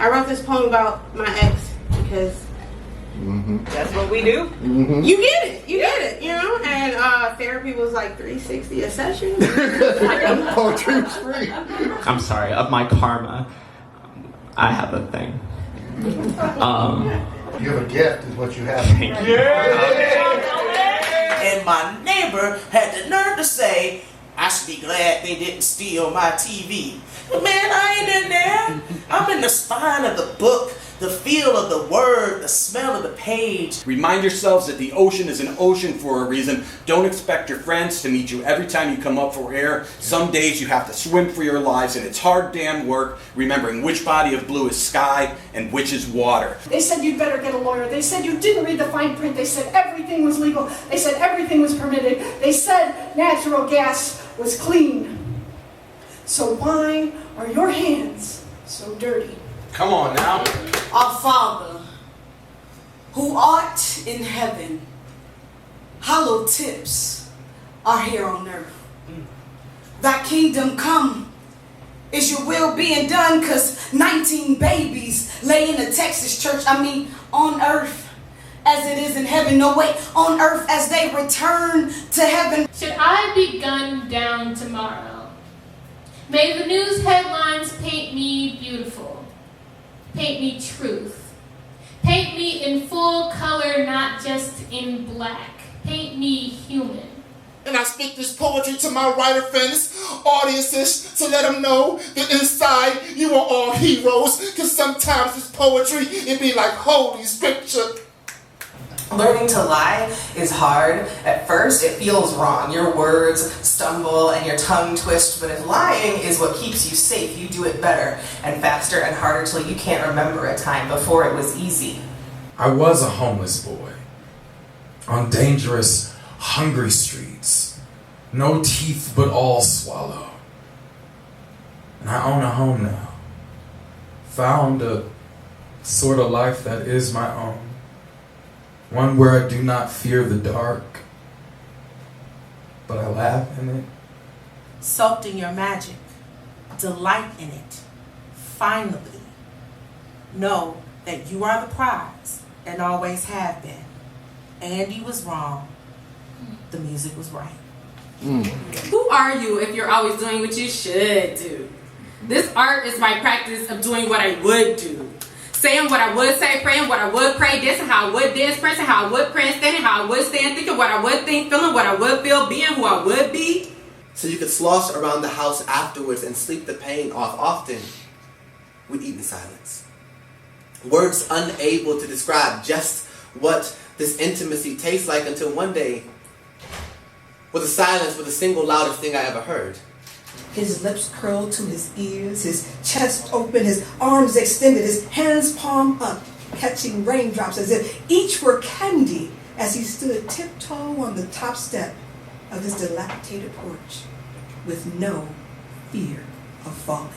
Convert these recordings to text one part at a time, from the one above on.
I wrote this poem about my ex because that's what we do. you get it, you know. And therapy was like $360 a session. Poetry's free. I'm sorry, of my karma, I have a thing. You have a gift, is what you have. And my neighbor had the nerve to say, I should be glad they didn't steal my TV. But man, I ain't in there. I'm in the spine of the book, the feel of the word, the smell of the page. Remind yourselves that the ocean is an ocean for a reason. Don't expect your friends to meet you every time you come up for air. Some days you have to swim for your lives, and it's hard damn work remembering which body of blue is sky and which is water. They said you'd better get a lawyer. They said you didn't read the fine print. They said everything was legal. They said everything was permitted. They said natural gas was clean. So why are your hands so dirty? Come on now. Our Father, who art in heaven, hallowed tips are here on earth. Thy kingdom come. Is your will being done? Cause 19 babies lay in a Texas church, on earth as it is in heaven. No, wait, on earth as they return to heaven. Should I be gunned down tomorrow? May the news headlines paint me beautiful. Paint me truth. Paint me in full color, not just in black. Paint me human. And I speak this poetry to my writer friends, audiences, to let them know that inside you are all heroes. Cause sometimes this poetry, it be like holy scripture. Learning to lie is hard. At first, it feels wrong. Your words stumble and your tongue twists, but if lying is what keeps you safe, you do it better and faster and harder till you can't remember a time before it was easy. I was a homeless boy on dangerous, hungry streets. No teeth but all swallow. And I own a home now. Found a sort of life that is my own. One where I do not fear the dark, but I laugh in it. Soaked in your magic, delight in it. Finally, know that you are the prize and always have been. Andy was wrong. The music was right. Who are you if you're always doing what you should do? This art is my practice of doing what I would do. Saying what I would say, praying what I would pray, dancing how I would dance, pressing how I would pray, standing how I would stand, thinking what I would think, feeling what I would feel, being who I would be. So you could slosh around the house afterwards and sleep the pain off. Often, we'd eat in silence. Words unable to describe just what this intimacy tastes like until one day, with a silence was the single loudest thing I ever heard. His lips curled to his ears, his chest open, his arms extended, his hands palm up, catching raindrops as if each were candy as he stood tiptoe on the top step of his dilapidated porch with no fear of falling.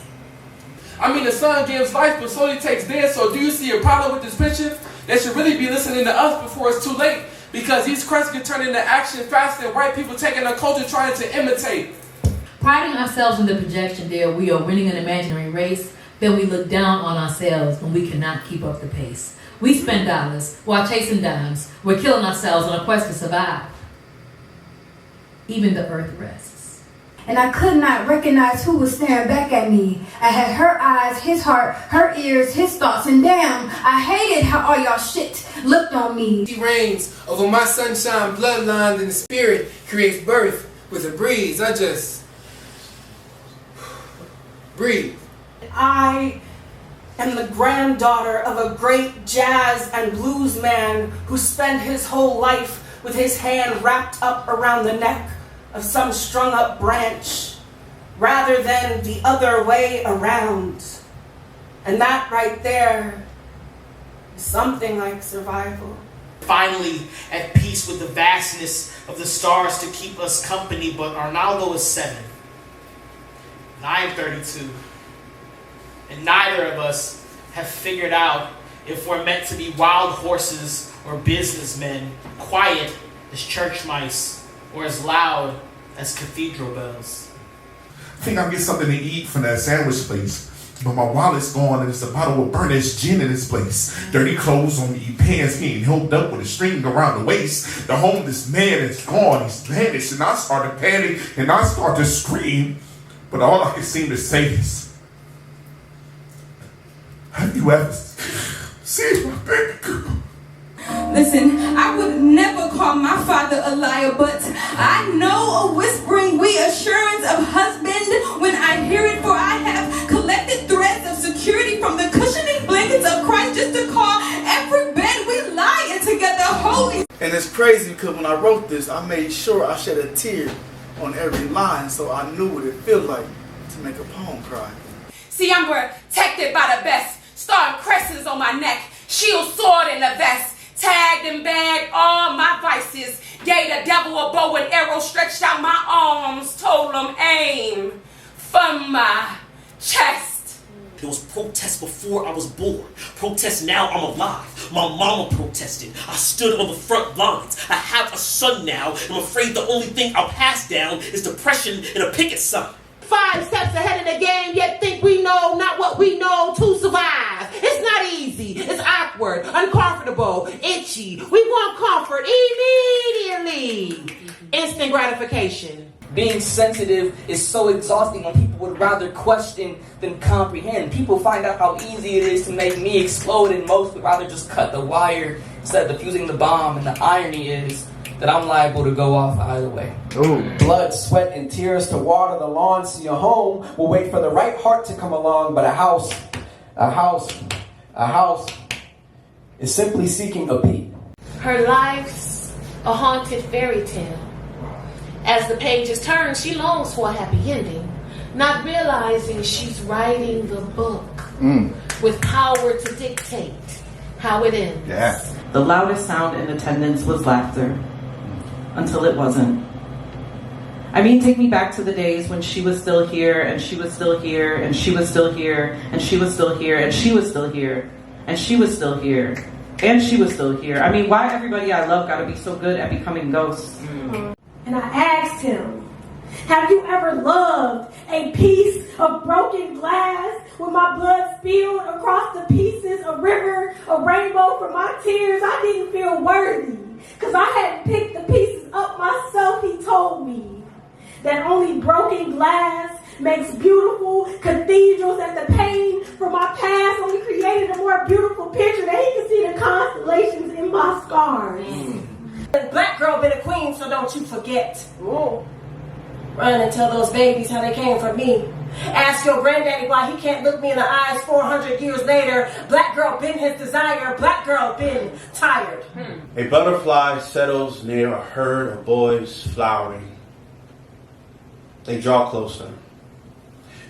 The sun gives life but slowly takes death, so do you see a problem with this picture? They should really be listening to us before it's too late, because these crusts can turn into action faster than white people taking our culture trying to imitate. Priding ourselves in the projection that we are winning an imaginary race, then we look down on ourselves when we cannot keep up the pace. We spend dollars while chasing dimes. We're killing ourselves on a quest to survive. Even the earth rests. And I could not recognize who was staring back at me. I had her eyes, his heart, her ears, his thoughts, and damn, I hated how all y'all shit looked on me. He reigns over my sunshine bloodline, and the spirit creates birth with a breeze. I just breathe. I am the granddaughter of a great jazz and blues man who spent his whole life with his hand wrapped up around the neck of some strung up branch rather than the other way around. And that right there is something like survival. Finally at peace with the vastness of the stars to keep us company, but Arnaldo is 7. And I am 32. And neither of us have figured out if we're meant to be wild horses or businessmen, quiet as church mice, or as loud as cathedral bells. I think I'll get something to eat from that sandwich place. But my wallet's gone and it's a bottle of burnished gin in this place. Dirty clothes on me, pants being held up with a string around the waist. The homeless man is gone, he's vanished, and I start to panic and I start to scream. But all I can seem to say is, have you ever seen my baby girl? Listen, I would never call my father a liar, but I know a whispering reassurance of husband when I hear it, for I have collected threads of security from the cushioning blankets of Christ just to call every bed we lie in together holy. And it's crazy because when I wrote this, I made sure I shed a tear on every line so I knew what it felt like to make a poem cry. See, I'm protected by the best, starring crescents on my neck, shield, sword, and a vest. Tagged and bagged all my vices. Gave the devil a bow and arrow, stretched out my arms, told him aim from my chest. There was protest before I was born. Protest now I'm alive. My mama protested. I stood on the front lines. I have a son now, and I'm afraid the only thing I'll pass down is depression and a picket sign. 5 steps ahead of the game, yet think we know not what we know to survive. It's not easy. It's awkward, uncomfortable, itchy. We want comfort immediately. Instant gratification. Being sensitive is so exhausting when people would rather question than comprehend. People find out how easy it is to make me explode, and most would rather just cut the wire instead of defusing the bomb. And the irony is that I'm liable to go off either way. Ooh. Blood, sweat, and tears to water the lawn, so your home will wait for the right heart to come along, but a house is simply seeking a peep. Her life's a haunted fairy tale. As the pages turn, she longs for a happy ending, not realizing she's writing the book with power to dictate how it ends. Yeah. The loudest sound in attendance was laughter, until it wasn't. I mean, take me back to the days when she was still here, and she was still here, and she was still here, and she was still here, and she was still here, and she was still here, and she was still here. I mean, why everybody I love gotta be so good at becoming ghosts? And I asked him, have you ever loved a piece of broken glass with my blood spilled across the pieces, a river, a rainbow from my tears? I didn't feel worthy because I hadn't picked the pieces up myself. He told me that only broken glass makes beautiful cathedrals, and the pain from my past only created a more beautiful picture that he could see the constellations in my scars. Black girl been a queen, so don't you forget. Run and tell those babies how they came from me. Ask your granddaddy why he can't look me in the eyes 400 years later. Black girl been his desire. Black girl been tired. A butterfly settles near a herd of boys flowering. They draw closer.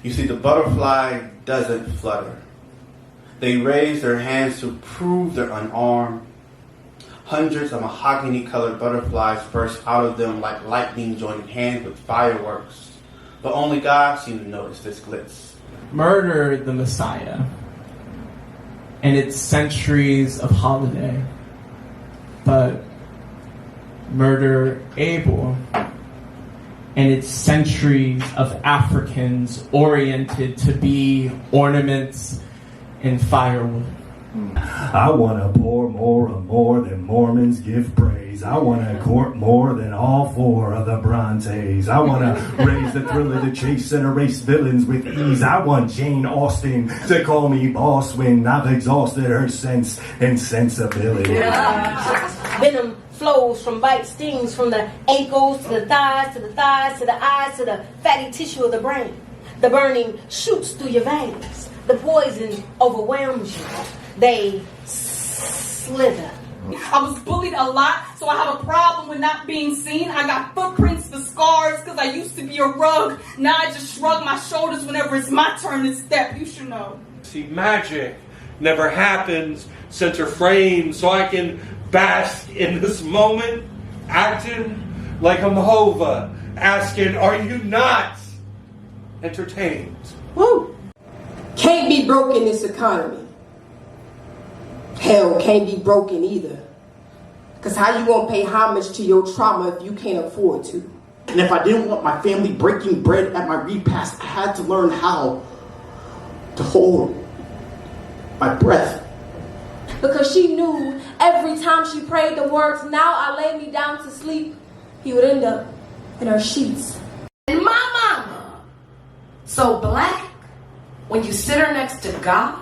You see, the butterfly doesn't flutter. They raise their hands to prove they're unarmed. Hundreds of mahogany-colored butterflies burst out of them like lightning joining hands with fireworks. But only God seemed to notice this glitz. Murder the Messiah and its centuries of holiday, but murder Abel and its centuries of Africans oriented to be ornaments and firewood. I want to pour more and more than Mormons give praise. I want to court more than all 4 of the Brontes. I want to raise the thrill of the chase and erase villains with ease. I want Jane Austen to call me boss when I've exhausted her sense and sensibility. Venom flows from bite stings from the ankles to the thighs to the thighs to the eyes to the fatty tissue of the brain. The burning shoots through your veins. The poison overwhelms you. They slither. I was bullied a lot, so I have a problem with not being seen. I got footprints for scars because I used to be a rug. Now I just shrug my shoulders whenever it's my turn to step. You should know. See, magic never happens center frame, so I can bask in this moment, acting like a Mahova, asking, are you not entertained? Woo! Can't be broke in this economy. Hell, can't be broken either. Because how you gonna pay homage to your trauma if you can't afford to? And if I didn't want my family breaking bread at my repast, I had to learn how to hold my breath. Because she knew every time she prayed the words, "Now I lay me down to sleep," he would end up in her sheets. And my mama, so black, when you sit her next to God,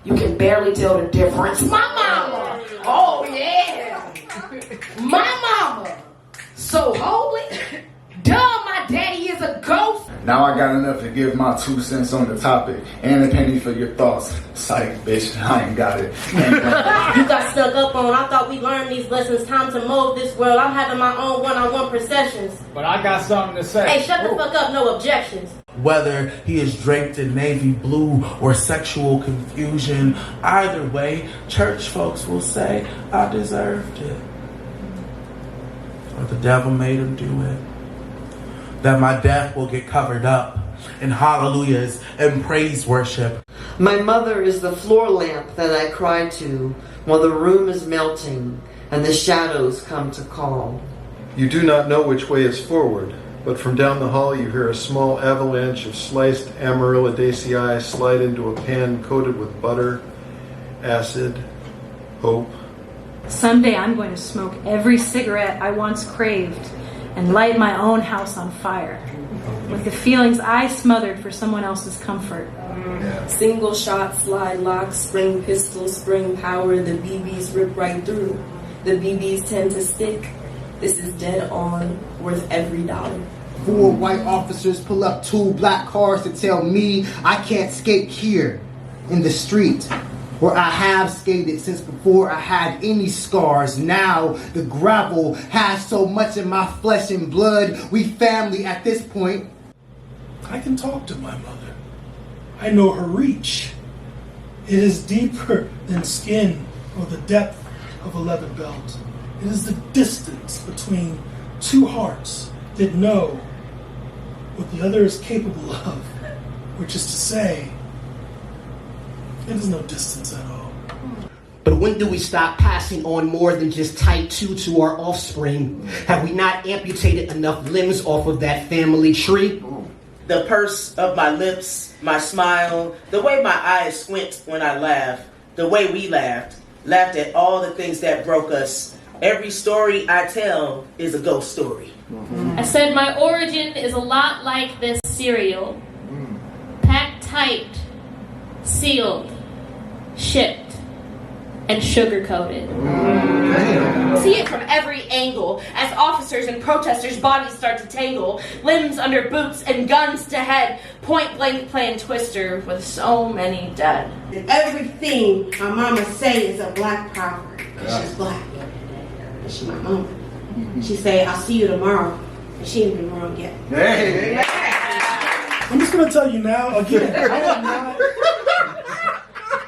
you can barely tell the difference. My mama, oh yeah. My mama, so holy. Duh, my daddy is a ghost. Now I got enough to give my 2 cents on the topic and a penny for your thoughts. Psych, bitch, I ain't got it. You got stuck up on, I thought we learned these lessons, time to mold this world. I'm having my own one-on-one processions. But I got something to say. Hey, shut the fuck up, no objections. Whether he is draped in navy blue or sexual confusion, either way, church folks will say, I deserved it. Or the devil made him do it. That my death will get covered up in hallelujahs and praise worship. My mother is the floor lamp that I cry to while the room is melting and the shadows come to call. You do not know which way is forward, but from down the hall you hear a small avalanche of sliced Amaryllidaceae slide into a pan coated with butter, acid, hope. Someday I'm going to smoke every cigarette I once craved and light my own house on fire with the feelings I smothered for someone else's comfort. Single shot, slide lock, spring pistol, spring power. The BBs rip right through. The BBs tend to stick. This is dead on, worth every dollar. 4 white officers pull up 2 black cars to tell me I can't skate here in the street where I have skated since before I had any scars. Now the gravel has so much in my flesh and blood. We family at this point. I can talk to my mother. I know her reach. It is deeper than skin or the depth of a leather belt. It is the distance between 2 hearts that know what the other is capable of, which is to say, it is no distance at all. But when do we stop passing on more than just type 2 to our offspring? Have we not amputated enough limbs off of that family tree? The purse of my lips, my smile, the way my eyes squint when I laugh, the way we laughed at all the things that broke us. Every story I tell is a ghost story. I said my origin is a lot like this cereal. Packed tight, sealed, shipped, and sugar-coated. See it from every angle as officers and protesters' bodies start to tangle, limbs under boots and guns to head, point-blank playing Twister with so many dead. And everything my mama say is a black proverb. She's black. She's my mama. She say, I'll see you tomorrow. And she ain't been wrong yet. Hey. I'm just going to tell you now, again, I have not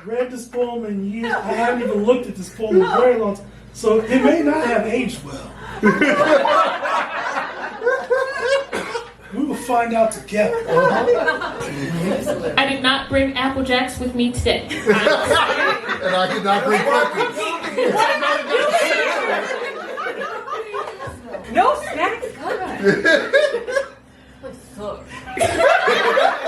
read this poem in years. I haven't even looked at this poem in a very long time. So it may not have aged well. We will find out together. I did not bring Apple Jacks with me today. And I did not bring No snacks? cookies.